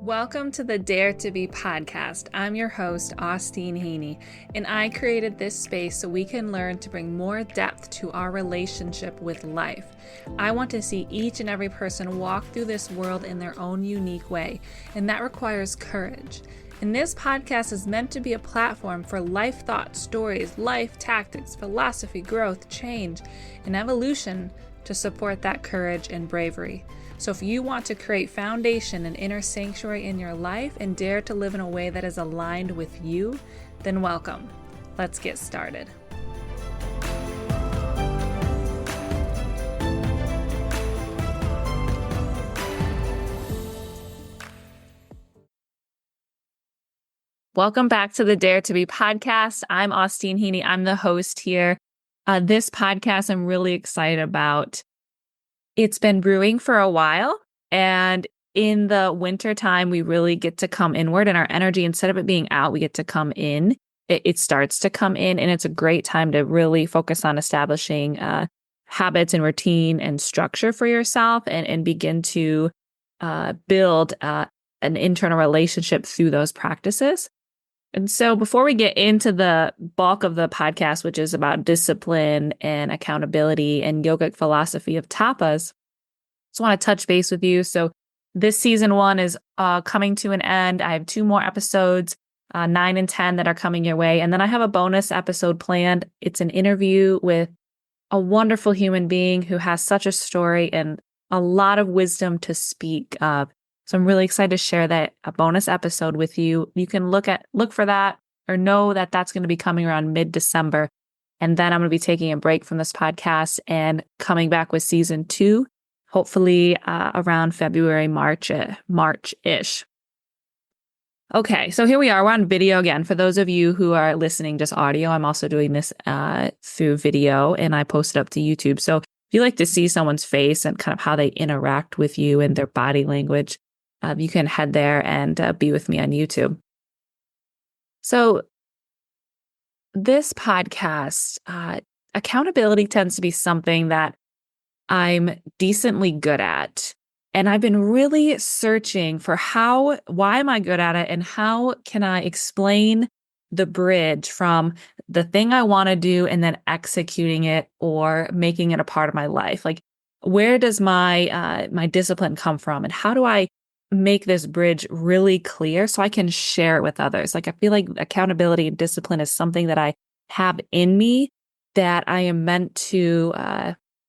Welcome to the Dare to Be podcast. I'm your host, Austeen, and I created this space so we can learn to bring more depth to our relationship with life. I want to see each and every person walk through this world in their own unique way, and that requires courage. And this podcast is meant to be a platform for life thoughts, stories, life tactics, philosophy, growth, change, and evolution to support that courage and bravery. So if you want to create foundation and inner sanctuary in your life and dare to live in a way that is aligned with you, then welcome. Let's get started. Welcome back to the Dare to Be podcast. I'm Austeen. I'm the host here. This podcast I'm really excited about. It's been brewing for a while, and in the winter time, we really get to come inward, and our energy, instead of it being out, we get to come in. It starts to come in, and it's a great time to really focus on establishing habits and routine and structure for yourself, and begin to build an internal relationship through those practices. And so before we get into the bulk of the podcast, which is about discipline and accountability and yogic philosophy of Tapas, I just want to touch base with you. So this season 1 is coming to an end. I have 2 more episodes, 9 and 10 that are coming your way. And then I have a bonus episode planned. It's an interview with a wonderful human being who has such a story and a lot of wisdom to speak of. So I'm really excited to share that a bonus episode with you. You can look for that or know that that's going to be coming around mid-December. And then I'm going to be taking a break from this podcast and coming back with season 2, hopefully around February, March-ish. Okay, so here we are. We're on video again. For those of you who are listening just audio, I'm also doing this through video, and I post it up to YouTube. So if you like to see someone's face and kind of how they interact with you and their body language, you can head there and be with me on YouTube. So this podcast, accountability tends to be something that I'm decently good at. And I've been really searching for why am I good at it, and how can I explain the bridge from the thing I want to do and then executing it or making it a part of my life. Like, where does my discipline come from, and how do I make this bridge really clear so I can share it with others? Like, I feel like accountability and discipline is something that I have in me that I am meant to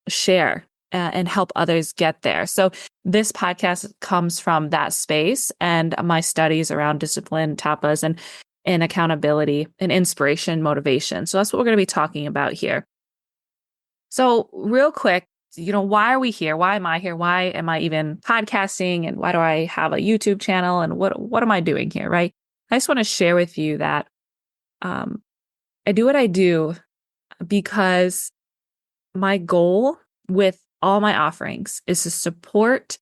share and help others get there. So this podcast comes from that space and my studies around discipline, tapas, and accountability and inspiration, motivation. So that's what we're going to be talking about here. So real quick, why are we here? Why am I here? Why am I even podcasting? And why do I have a YouTube channel? And what am I doing here, right? I just want to share with you that I do what I do because my goal with all my offerings is to support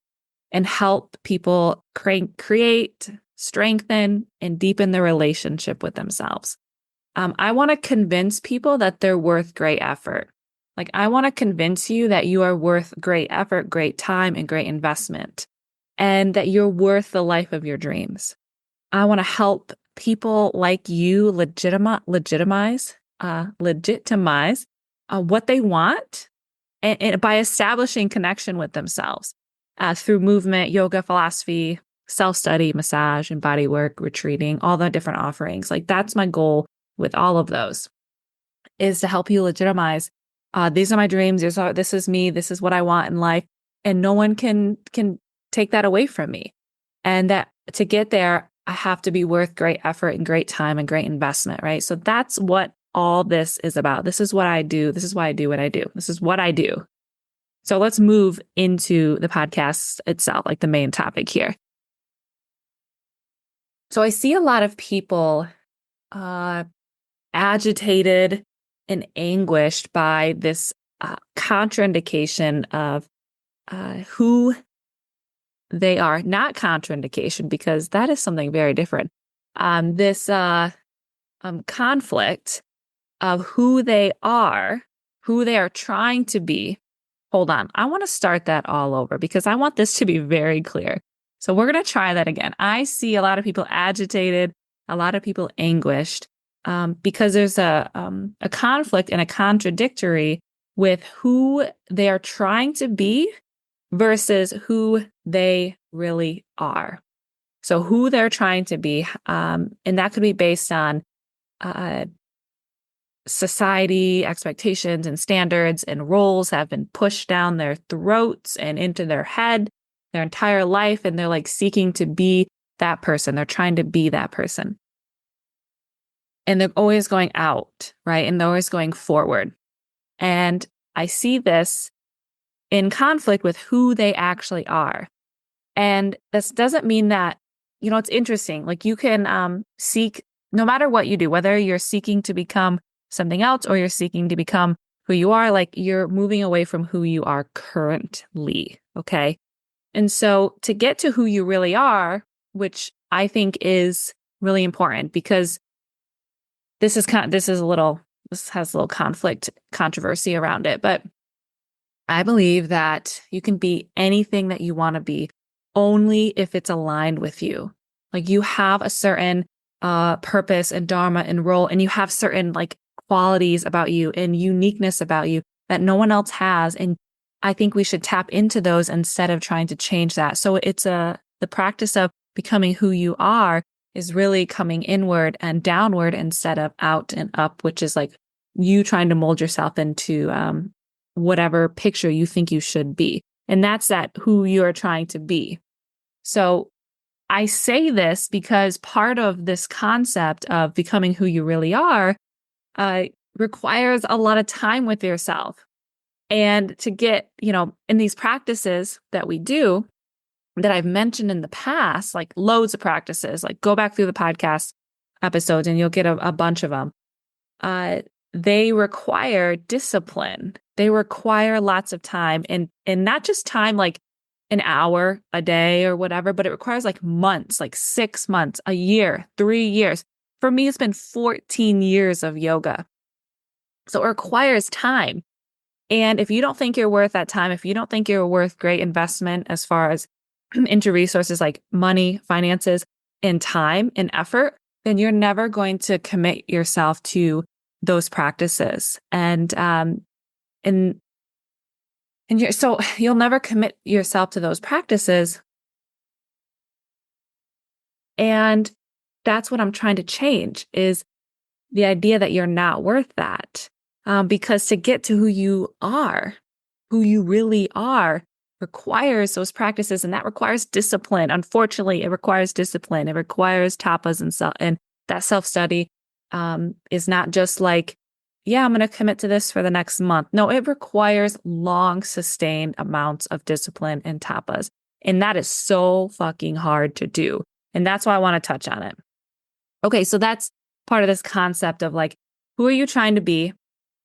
and help people create, strengthen, and deepen their relationship with themselves. I want to convince people that they're worth great effort. Like, I want to convince you that you are worth great effort, great time, and great investment, and that you're worth the life of your dreams. I want to help people like you legitimize what they want, and by establishing connection with themselves through movement, yoga, philosophy, self-study, massage, and bodywork, retreating, all the different offerings. Like, that's my goal with all of those, is to help you legitimize. These are my dreams. This is me. This is what I want in life. And no one can take that away from me. And that to get there, I have to be worth great effort and great time and great investment, right? So that's what all this is about. This is what I do. This is why I do what I do. This is what I do. So let's move into the podcast itself, like the main topic here. So I see a lot of people agitated and anguished by this contraindication of who they are. Not contraindication, because that is something very different. This conflict of who they are trying to be. Hold on. I want to start that all over because I want this to be very clear. So we're going to try that again. I see a lot of people agitated, a lot of people anguished, because there's a conflict and a contradictory with who they are trying to be versus who they really are. So who they're trying to be, and that could be based on society expectations and standards and roles have been pushed down their throats and into their head their entire life. And they're like seeking to be that person. They're trying to be that person. And they're always going out, right? And they're always going forward. And I see this in conflict with who they actually are. And this doesn't mean that, it's interesting. Like you can seek, no matter what you do, whether you're seeking to become something else or you're seeking to become who you are, like you're moving away from who you are currently. Okay. And so to get to who you really are, which I think is really important because this has a little controversy around it, but I believe that you can be anything that you want to be only if it's aligned with you. Like you have a certain purpose and dharma and role, and you have certain like qualities about you and uniqueness about you that no one else has. And I think we should tap into those instead of trying to change that. So it's the practice of becoming who you are is really coming inward and downward instead of out and up, which is like you trying to mold yourself into whatever picture you think you should be. And that's who you're trying to be. So I say this because part of this concept of becoming who you really are requires a lot of time with yourself. And to get, in these practices that we do, that I've mentioned in the past, like loads of practices, like go back through the podcast episodes and you'll get a bunch of them. They require discipline. They require lots of time and not just time, like an hour a day or whatever, but it requires like months, like 6 months, a year, 3 years. For me, it's been 14 years of yoga. So it requires time. And if you don't think you're worth that time, if you don't think you're worth great investment as far as into resources like money, finances, and time and effort, then you're never going to commit yourself to those practices. So you'll never commit yourself to those practices. And that's what I'm trying to change is the idea that you're not worth that. Because to get to who you really are, requires those practices, and that requires discipline. Unfortunately, it requires discipline. It requires tapas and that self-study is not just like, yeah, I'm going to commit to this for the next month. No, it requires long, sustained amounts of discipline and tapas. And that is so fucking hard to do. And that's why I want to touch on it. Okay, so that's part of this concept of like, who are you trying to be?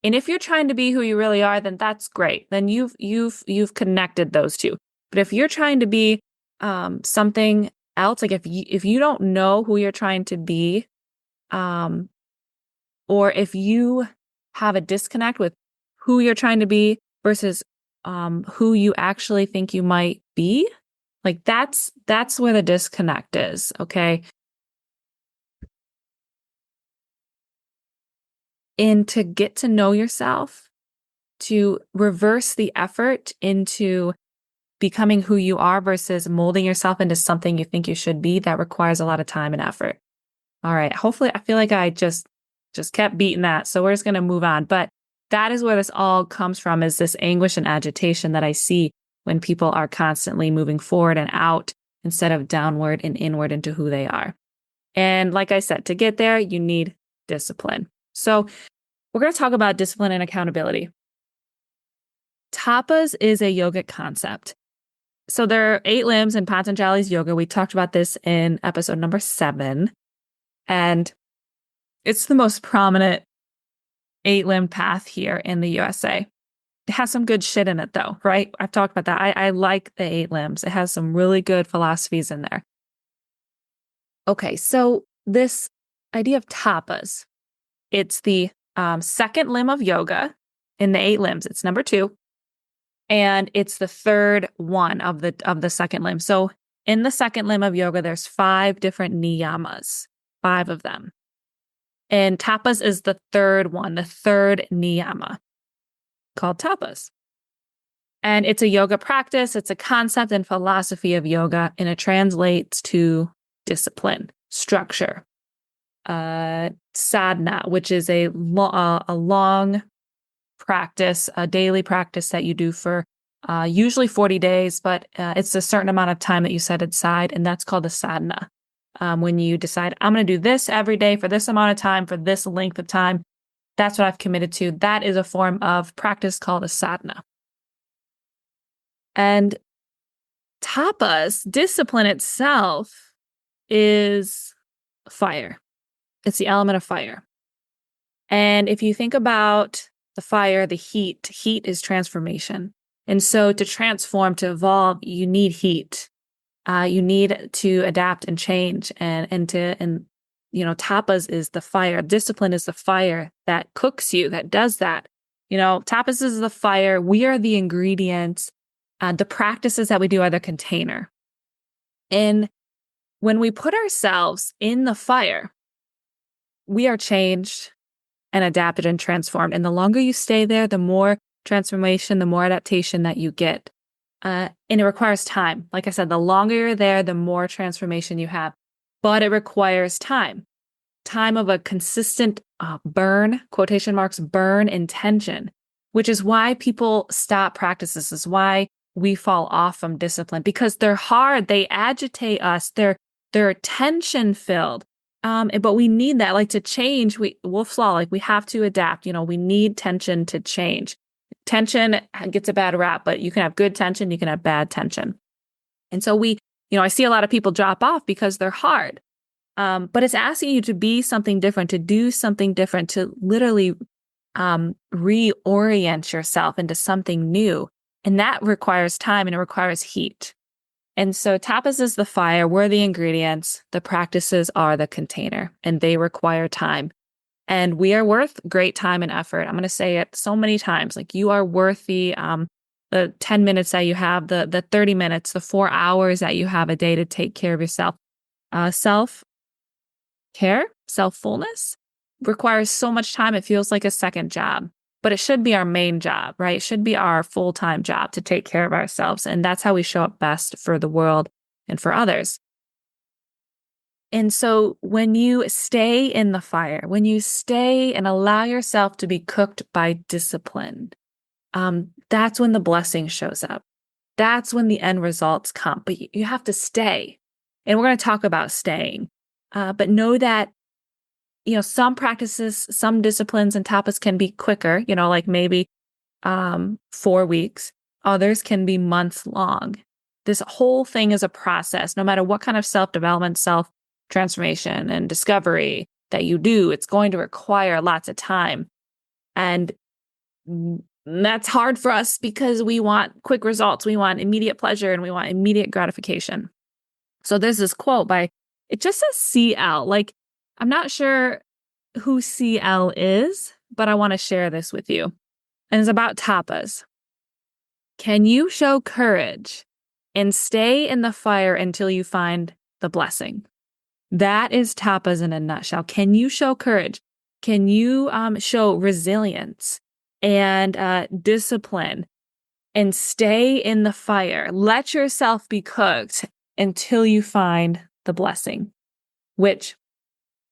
And if you're trying to be who you really are, then that's great. Then you've connected those two. But if you're trying to be something else, like if you don't know who you're trying to be, or if you have a disconnect with who you're trying to be versus who you actually think you might be, like that's where the disconnect is. Okay. And to get to know yourself, to reverse the effort into becoming who you are versus molding yourself into something you think you should be, that requires a lot of time and effort. All right. Hopefully, I feel like I just kept beating that. So we're just going to move on. But that is where this all comes from, is this anguish and agitation that I see when people are constantly moving forward and out instead of downward and inward into who they are. And like I said, to get there, you need discipline. So we're going to talk about discipline and accountability. Tapas is a yogic concept. So there are 8 limbs in Patanjali's yoga. We talked about this in episode number 7. And it's the most prominent 8-limbed path here in the USA. It has some good shit in it though, right? I've talked about that. I like the 8 limbs. It has some really good philosophies in there. Okay, so this idea of tapas, it's the second limb of yoga in the 8 limbs. It's number 2. And it's the third one of the second limb. So in the second limb of yoga, there's 5 different niyamas, 5 of them. And tapas is the third one, the third niyama, called tapas. And it's a yoga practice. It's a concept and philosophy of yoga, and it translates to discipline, structure, sadhana, which is a long practice, a daily practice that you do for usually 40 days, but it's a certain amount of time that you set aside, and that's called a sadhana. When you decide, I'm going to do this every day for this amount of time, for this length of time, that's what I've committed to. That is a form of practice called a sadhana. And tapas, discipline itself, is fire. It's the element of fire. And if you think about the fire, the heat is transformation. And so to transform, to evolve, you need heat. You need to adapt and change. And tapas is the fire. Discipline is the fire that cooks you, that does that. Tapas is the fire. We are the ingredients. The practices that we do are the container. And when we put ourselves in the fire, we are changed and adapted and transformed. And the longer you stay there, the more transformation, the more adaptation that you get. And it requires time. Like I said, the longer you're there, the more transformation you have. But it requires time of a consistent burn, quotation marks, burn intention, which is why people stop practices. This is why we fall off from discipline, because they're hard. They agitate us. They're tension filled. But we need that, like, to change. Wolf's Law, like, we have to adapt. We need tension to change. Tension gets a bad rap, but you can have good tension, you can have bad tension. And so I see a lot of people drop off because they're hard. But it's asking you to be something different, to do something different, to literally reorient yourself into something new. And that requires time and it requires heat. And so tapas is the fire, we're the ingredients, the practices are the container, and they require time. And we are worth great time and effort. I'm going to say it so many times, like, you are worth the 10 minutes that you have, the 30 minutes, the 4 hours that you have a day to take care of yourself. Self-care, self-fullness requires so much time. It feels like a second job, but it should be our main job, right? It should be our full-time job to take care of ourselves. And that's how we show up best for the world and for others. And so when you stay in the fire, when you stay and allow yourself to be cooked by discipline, that's when the blessing shows up. That's when the end results come. But you have to stay. And we're going to talk about staying. But know that, some practices, some disciplines and tapas can be quicker, like maybe 4 weeks. Others can be months long. This whole thing is a process. No matter what kind of self-development, self-transformation and discovery that you do, it's going to require lots of time. And that's hard for us because we want quick results. We want immediate pleasure and we want immediate gratification. So there's this quote it just says CL. Like, I'm not sure who CL is, but I want to share this with you. And it's about tapas. Can you show courage and stay in the fire until you find the blessing? That is tapas in a nutshell. Can you show courage? Can you show resilience and discipline and stay in the fire? Let yourself be cooked until you find the blessing, which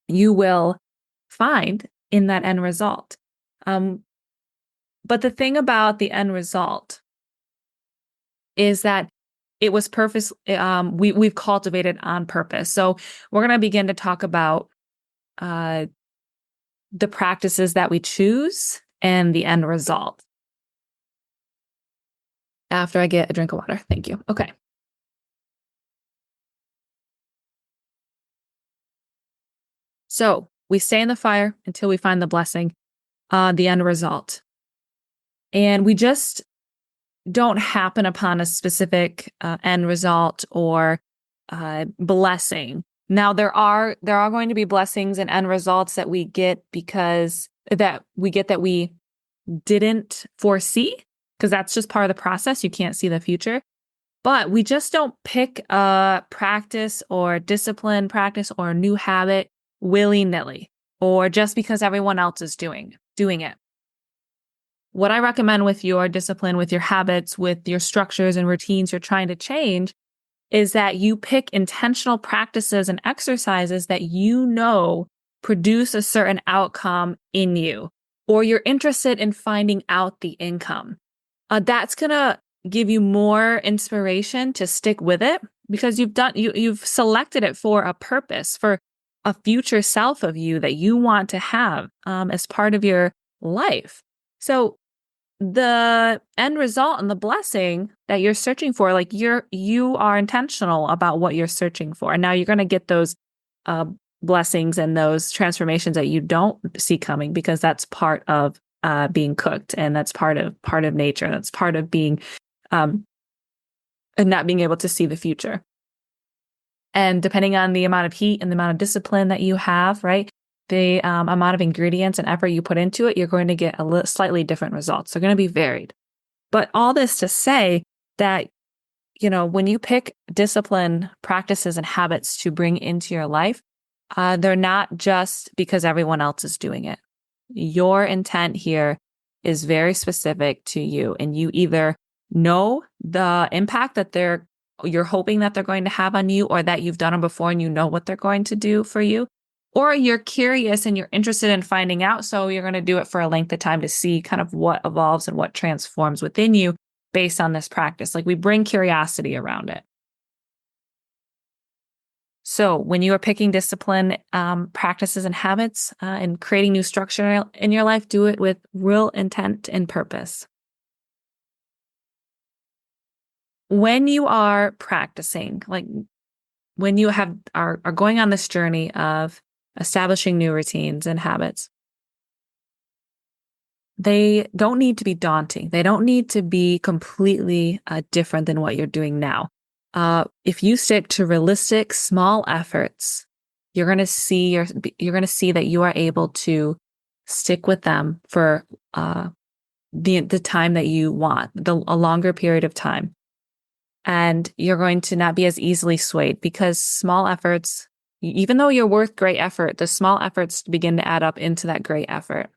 you will find in that end result. But the thing about the end result is that it was purpose. We've cultivated on purpose. So we're going to begin to talk about the practices that we choose and the end result. After I get a drink of water. Thank you. Okay. So we stay in the fire until we find the blessing, the end result. And we just don't happen upon a specific end result or blessing. Now, there are going to be blessings and end results that we get that we didn't foresee, because that's just part of the process. You can't see the future. But we just don't pick a practice or discipline practice or a new habit willy-nilly or just because everyone else is doing it. What I recommend with your discipline, with your habits, with your structures and routines you're trying to change is that you pick intentional practices and exercises that you know produce a certain outcome in you, or you're interested in finding out the income. That's going to give you more inspiration to stick with it because you've selected it for a purpose, for a future self of you that you want to have as part of your life. So the end result and the blessing that you're searching for, like you are intentional about what you're searching for. And now you're going to get those blessings and those transformations that you don't see coming because that's part of being cooked, and that's part of nature. That's part of being and not being able to see the future. And depending on the amount of heat and the amount of discipline that you have, right? The amount of ingredients and effort you put into it, you're going to get slightly different results. They're going to be varied. But all this to say that, when you pick discipline practices and habits to bring into your life, they're not just because everyone else is doing it. Your intent here is very specific to you, and you either know the impact that you're hoping that they're going to have on you, or that you've done them before and you know what they're going to do for you. Or you're curious and you're interested in finding out, so you're going to do it for a length of time to see kind of what evolves and what transforms within you based on this practice. Like we bring curiosity around it. So when you are picking discipline practices and habits and creating new structure in your life, do it with real intent and purpose. When you are practicing, like when you are going on this journey of establishing new routines and habits, they don't need to be daunting. They don't need to be completely different than what you're doing now. If you stick to realistic, small efforts, you're going to see that you are able to stick with them for the time that you want, a longer period of time. And you're going to not be as easily swayed because small efforts, even though you're worth great effort, the small efforts begin to add up into that great effort.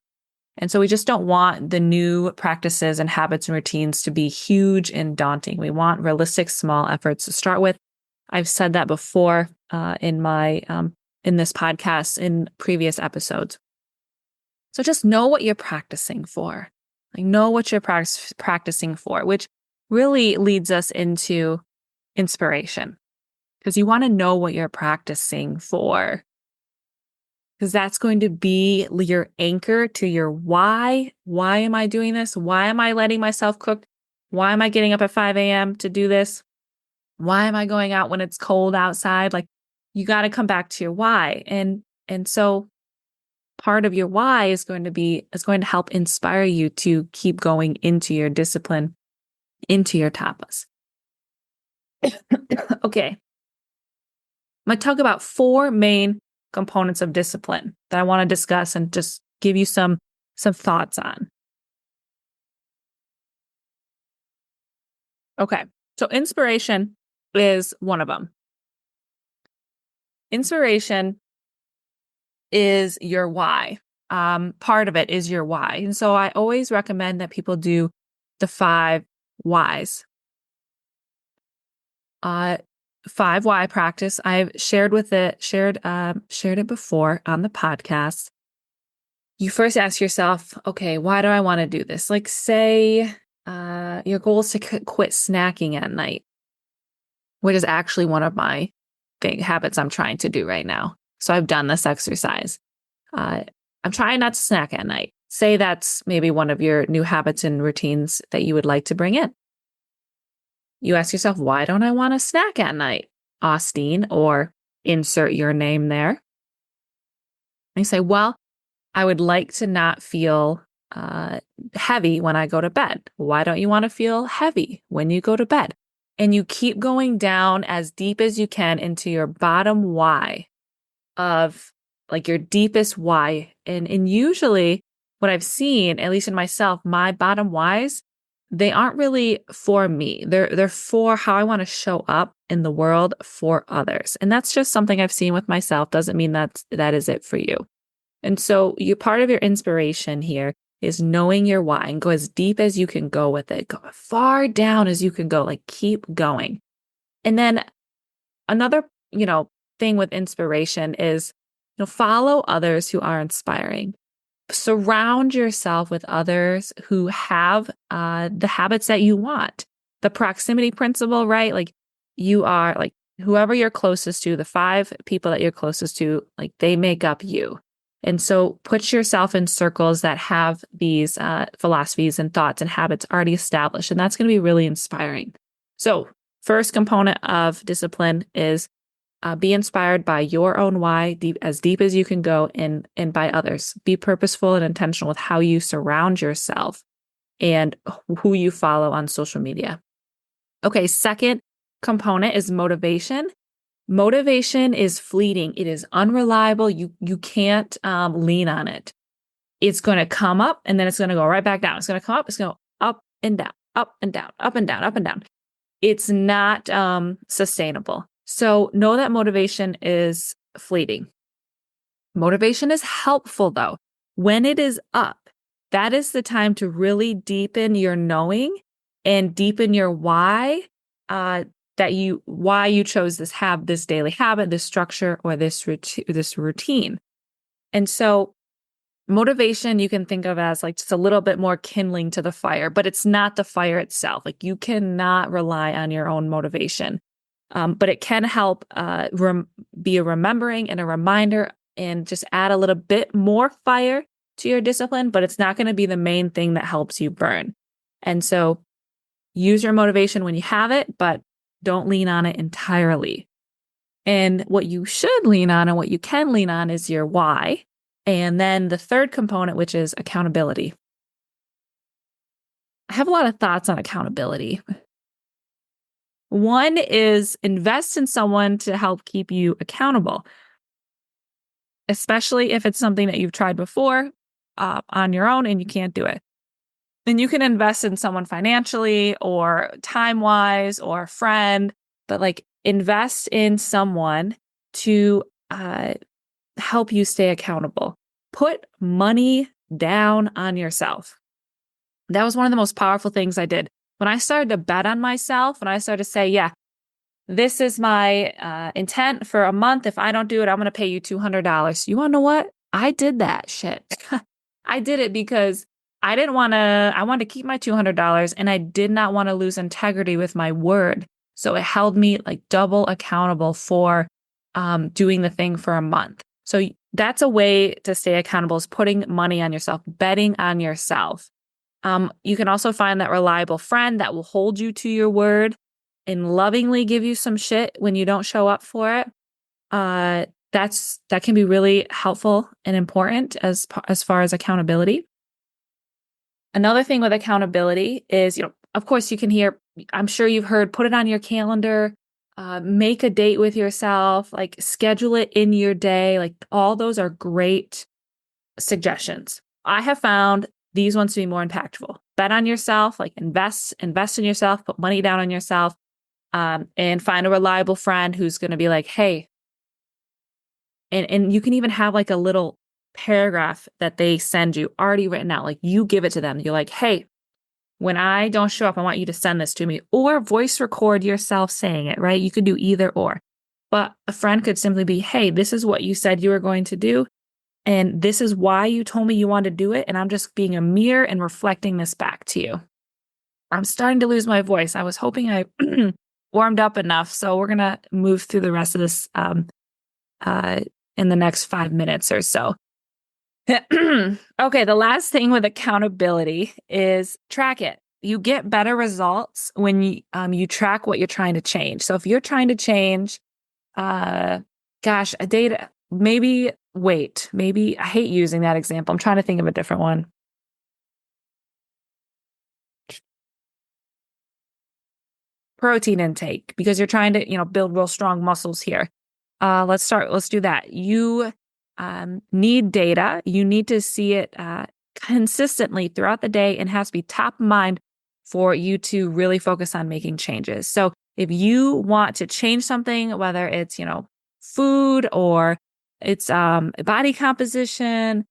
And so we just don't want the new practices and habits and routines to be huge and daunting. We want realistic, small efforts to start with. I've said that before in this podcast in previous episodes. So just know what you're practicing for. Like know what you're practicing for, which really leads us into inspiration, because you want to know what you're practicing for, because that's going to be your anchor to your why. Why am I doing this? Why am I letting myself cook? Why am I getting up at 5 a.m. to do this? Why am I going out when it's cold outside? Like you got to come back to your why. And so part of your why is going to help inspire you to keep going into your discipline, into your tapas. Okay. I'm going to talk about 4 main components of discipline that I want to discuss and just give you some thoughts on. Okay. So inspiration is one of them. Inspiration is your why. Part of it is your why. And so I always recommend that people do the 5 whys. 5 why practice. I've shared it before on the podcast. You first ask yourself, okay, why do I want to do this? Like say your goal is to quit snacking at night, which is actually one of my big habits I'm trying to do right now. So I've done this exercise. I'm trying not to snack at night. Say that's maybe one of your new habits and routines that you would like to bring in. You ask yourself, why don't I want to snack at night, Austeen, or insert your name there? And you say, well, I would like to not feel heavy when I go to bed. Why don't you want to feel heavy when you go to bed? And you keep going down as deep as you can into your bottom why of like your deepest why. And usually what I've seen, at least in myself, my bottom whys, they aren't really for me. They're for how I want to show up in the world for others. And that's just something I've seen with myself. Doesn't mean that is it for you. And so you part of your inspiration here is knowing your why and go as deep as you can go with it. Go as far down as you can go, like keep going. And then another, thing with inspiration is, follow others who are inspiring. Surround yourself with others who have the habits that you want. The proximity principle, right? Like you are like whoever you're closest to, the 5 people that you're closest to, like they make up you. And so put yourself in circles that have these philosophies and thoughts and habits already established. And that's going to be really inspiring. So first component of discipline is be inspired by your own why, as deep as you can go, and by others. Be purposeful and intentional with how you surround yourself and who you follow on social media. Okay, second component is motivation. Motivation is fleeting. It is unreliable. You can't lean on it. It's going to come up and then it's going to go right back down. It's going to come up. It's going to go up and down, up and down, up and down, up and down. It's not sustainable. So know that motivation is fleeting. Motivation is helpful though. When it is up, that is the time to really deepen your knowing and deepen your why, why you chose this daily habit, this structure, or this routine. And so motivation you can think of as like just a little bit more kindling to the fire, but it's not the fire itself. Like you cannot rely on your own motivation. But it can help be a remembering and a reminder and just add a little bit more fire to your discipline, but it's not going to be the main thing that helps you burn. And so use your motivation when you have it, but don't lean on it entirely. And what you should lean on and what you can lean on is your why. And then the third component, which is accountability. I have a lot of thoughts on accountability. One is invest in someone to help keep you accountable, especially if it's something that you've tried before on your own and you can't do it. Then you can invest in someone financially or time-wise or a friend, but like invest in someone to help you stay accountable. Put money down on yourself. That was one of the most powerful things I did. When I started to bet on myself, when I started to say, yeah, this is my intent for a month. If I don't do it, I'm going to pay you $200. You want to know what? I did that shit. I did it because I wanted to keep my $200 and I did not want to lose integrity with my word. So it held me like double accountable for doing the thing for a month. So that's a way to stay accountable, is putting money on yourself, betting on yourself. You can also find that reliable friend that will hold you to your word and lovingly give you some shit when you don't show up for it. That can be really helpful and important as far as accountability. Another thing with accountability is, of course you can hear, I'm sure you've heard, put it on your calendar, make a date with yourself, like schedule it in your day. Like all those are great suggestions. I have found these ones to be more impactful. Bet on yourself, like invest in yourself, put money down on yourself, and find a reliable friend who's going to be like, hey, and you can even have like a little paragraph that they send you already written out. Like you give it to them. You're like, hey, when I don't show up, I want you to send this to me, or voice record yourself saying it, right? You could do either or, but a friend could simply be, hey, this is what you said you were going to do. And this is why you told me you wanted to do it. And I'm just being a mirror and reflecting this back to you. I'm starting to lose my voice. I was hoping I warmed up enough. So we're going to move through the rest of this in the next 5 minutes or so. Okay, the last thing with accountability is track it. You get better results when you track what you're trying to change. So if you're trying to change, a data, maybe I hate using that example. I'm trying to think of a different one. Protein intake, because you're trying to, build real strong muscles here. Let's do that. You need data. You need to see it consistently throughout the day and has to be top of mind for you to really focus on making changes. So if you want to change something, whether it's, food or it's body composition,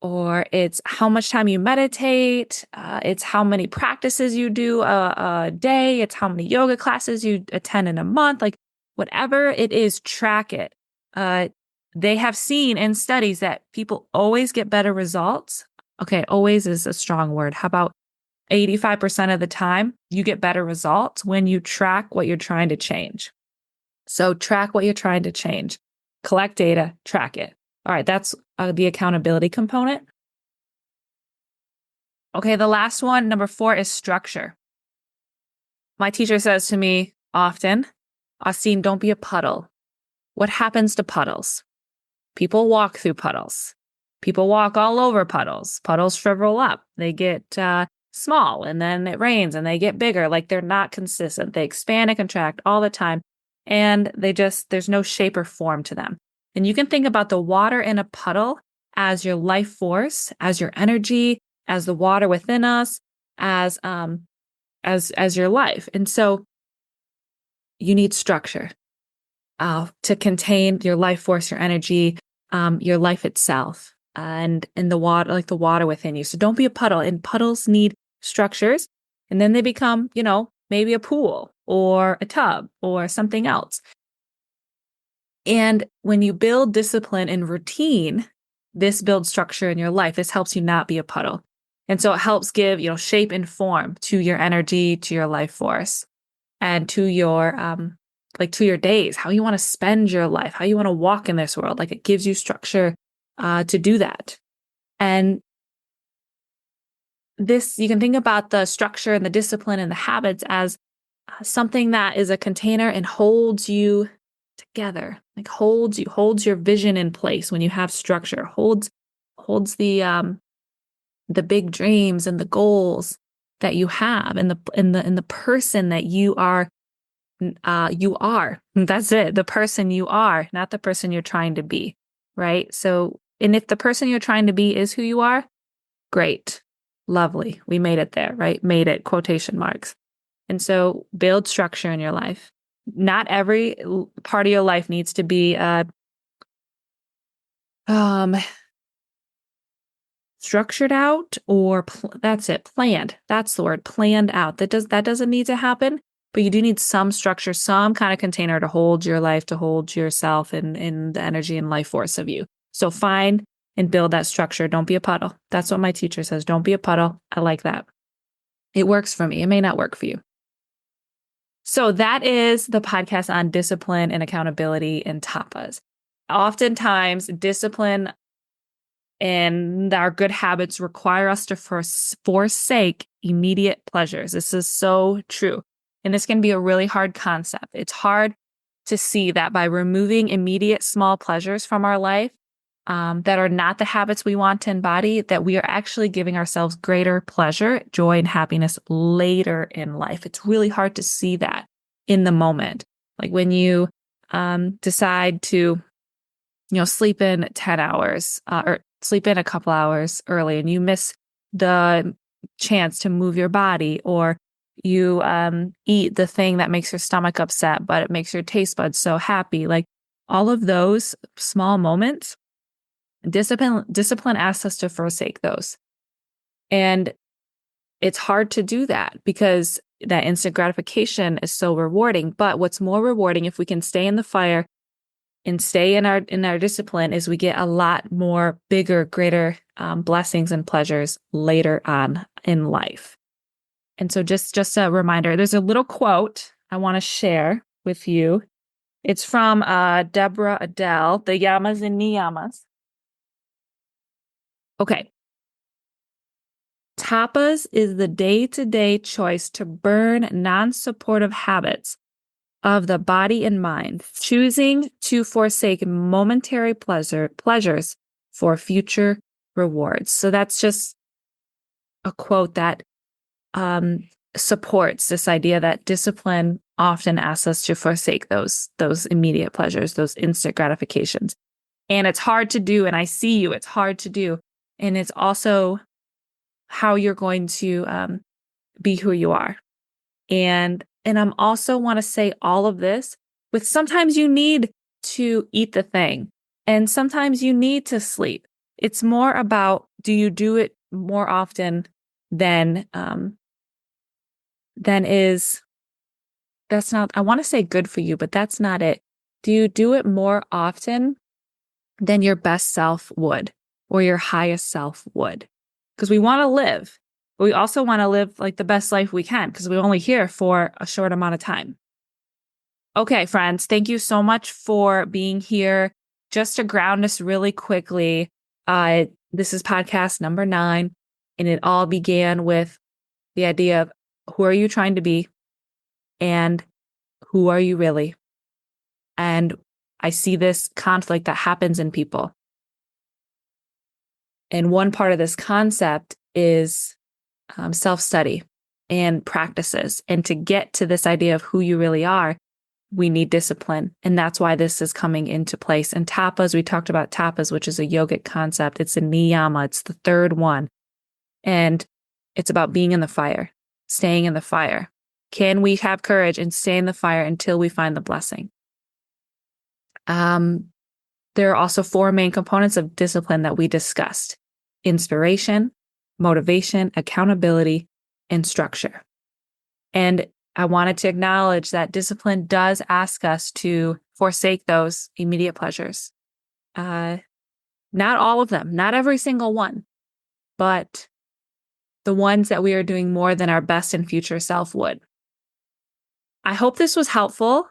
or it's how much time you meditate, it's how many practices you do a day, it's how many yoga classes you attend in a month, like whatever it is, track it. They have seen in studies that people always get better results. Okay, always is a strong word. How about 85% of the time you get better results when you track what you're trying to change? So track what you're trying to change. Collect data, track it. All right, that's the accountability component. Okay, the last one, number 4, is structure. My teacher says to me often, Austeen, don't be a puddle. What happens to puddles? People walk through puddles. People walk all over puddles. Puddles shrivel up. They get small, and then it rains and they get bigger. Like they're not consistent. They expand and contract all the time. And there's no shape or form to them. And you can think about the water in a puddle as your life force, as your energy, as the water within us, as your life. And so you need structure to contain your life force, your energy, your life itself, and in the water, like the water within you. So don't be a puddle. And puddles need structures, and then they become, maybe a pool or a tub or something else. And when you build discipline and routine, this builds structure in your life. This helps you not be a puddle. And so it helps give, shape and form to your energy, to your life force, and to your, to your days, how you want to spend your life, how you want to walk in this world. Like it gives you structure to do that. And this, you can think about the structure and the discipline and the habits as something that is a container and holds you together, like holds your vision in place when you have structure, holds the big dreams and the goals that you have, and the person that you are. That's it. The person you are, not the person you're trying to be, right? So, and if the person you're trying to be is who you are, great, lovely. We made it there, right? Made it, quotation marks. And so build structure in your life. Not every part of your life needs to be structured out or that's it, planned. That's the word, planned out. That doesn't need to happen, but you do need some structure, some kind of container to hold your life, to hold yourself and the energy and life force of you. So find and build that structure. Don't be a puddle. That's what my teacher says. Don't be a puddle. I like that. It works for me. It may not work for you. So that is the podcast on discipline and accountability and tapas. Oftentimes, discipline and our good habits require us to forsake immediate pleasures. This is so true. And this can be a really hard concept. It's hard to see that by removing immediate small pleasures from our life that are not the habits we want to embody, that we are actually giving ourselves greater pleasure, joy, and happiness later in life. It's really hard to see that in the moment. Like when you decide to, sleep in 10 hours or sleep in a couple hours early and you miss the chance to move your body, or you eat the thing that makes your stomach upset, but it makes your taste buds so happy. Like all of those small moments, discipline asks us to forsake those. And it's hard to do that because that instant gratification is so rewarding. But what's more rewarding, if we can stay in the fire and stay in our discipline, is we get a lot more bigger, greater blessings and pleasures later on in life. And so just a reminder, there's a little quote I want to share with you. It's from Deborah Adele, The Yamas and Niyamas. Okay. Tapas is the day-to-day choice to burn non-supportive habits of the body and mind, choosing to forsake momentary pleasures for future rewards. So that's just a quote that supports this idea that discipline often asks us to forsake those immediate pleasures, those instant gratifications. And it's hard to do, and I see you, it's hard to do. And it's also how you're going to be who you are. And I'm also want to say all of this with sometimes you need to eat the thing and sometimes you need to sleep. It's more about, do you do it more often than is, that's not, I want to say good for you, but that's not it. Do you do it more often than your best self would or your highest self would? Because we want to live, but we also want to live like the best life we can because we're only here for a short amount of time. Okay, friends, thank you so much for being here. Just to ground us really quickly, this is podcast number 9, and it all began with the idea of who are you trying to be and who are you really? And I see this conflict that happens in people. And one part of this concept is self-study and practices. And to get to this idea of who you really are, we need discipline. And that's why this is coming into place. And Tapas, we talked about Tapas, which is a yogic concept. It's a niyama. It's the third one. And it's about being in the fire, staying in the fire. Can we have courage and stay in the fire until we find the blessing? There are also 4 main components of discipline that we discussed: inspiration, motivation, accountability, and structure. And I wanted to acknowledge that discipline does ask us to forsake those immediate pleasures. Not all of them, not every single one, but the ones that we are doing more than our best and future self would. I hope this was helpful.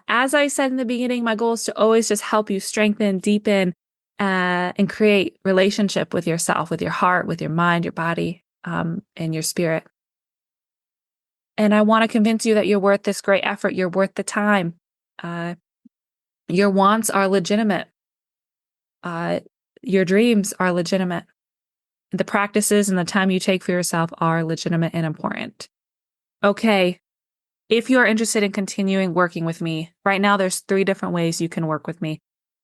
As I said in the beginning, my goal is to always just help you strengthen, deepen, and create relationship with yourself, with your heart, with your mind, your body, and your spirit. And I want to convince you that you're worth this great effort. You're worth the time. Your wants are legitimate. Your dreams are legitimate. The practices and the time you take for yourself are legitimate and important. Okay. If you're interested in continuing working with me, right now there's 3 different ways you can work with me.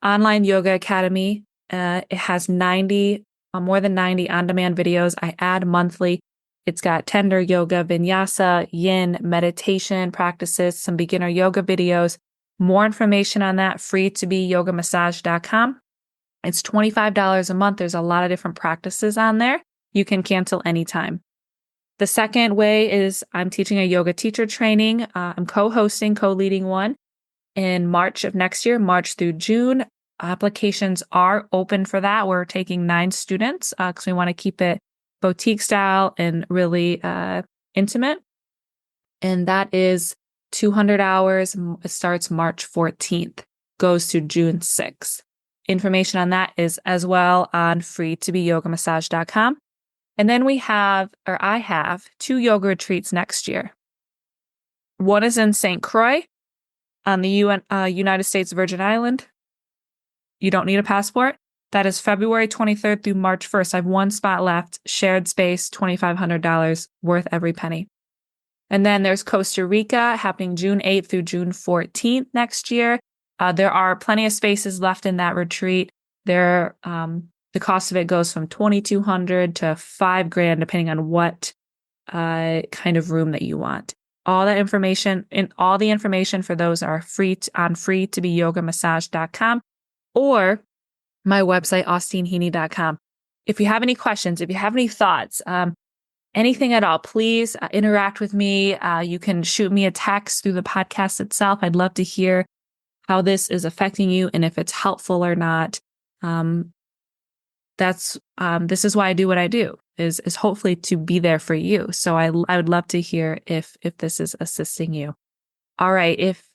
Online Yoga Academy, it has more than 90 on-demand videos I add monthly. It's got tender yoga, vinyasa, yin, meditation practices, some beginner yoga videos. More information on that, freetobeYogaMassage.com. It's $25 a month. There's a lot of different practices on there. You can cancel anytime. The second way is I'm teaching a yoga teacher training. I'm co-leading one in March of next year, March through June. Applications are open for that. We're taking 9 students because we want to keep it boutique style and really intimate. And that is 200 hours. It starts March 14th, goes to June 6th. Information on that is as well on freetobeYogaMassage.com. And then I have 2 yoga retreats next year. One is in St. Croix on the United States Virgin Island. You don't need a passport. That is February 23rd through March 1st. I have 1 spot left, shared space, $2,500, worth every penny. And then there's Costa Rica happening June 8th through June 14th next year. There are plenty of spaces left in that retreat. The cost of it goes from $2,200 to $5,000, depending on what kind of room that you want. All the information for those are free on freetobeYogaMassage.com or my website, AusteenHeaney.com. If you have any questions, if you have any thoughts, anything at all, please interact with me. You can shoot me a text through the podcast itself. I'd love to hear how this is affecting you and if it's helpful or not. This is why I do what I do, is hopefully to be there for you. So I would love to hear if this is assisting you. All right. If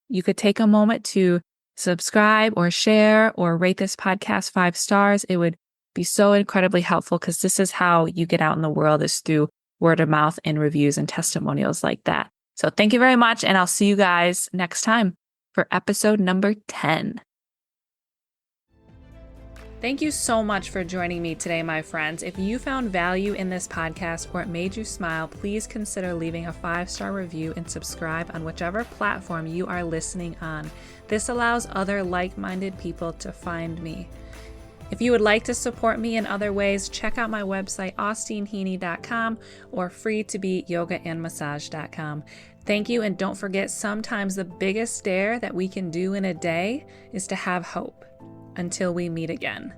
you could take a moment to subscribe or share or rate this podcast 5 stars, it would be so incredibly helpful because this is how you get out in the world, is through word of mouth and reviews and testimonials like that. So thank you very much. And I'll see you guys next time for episode number 10. Thank you so much for joining me today, my friends. If you found value in this podcast or it made you smile, please consider leaving a 5-star review and subscribe on whichever platform you are listening on. This allows other like-minded people to find me. If you would like to support me in other ways, check out my website, austeenheaney.com, or freetobeyogaandmassage.com. Thank you, and don't forget, sometimes the biggest dare that we can do in a day is to have hope. Until we meet again.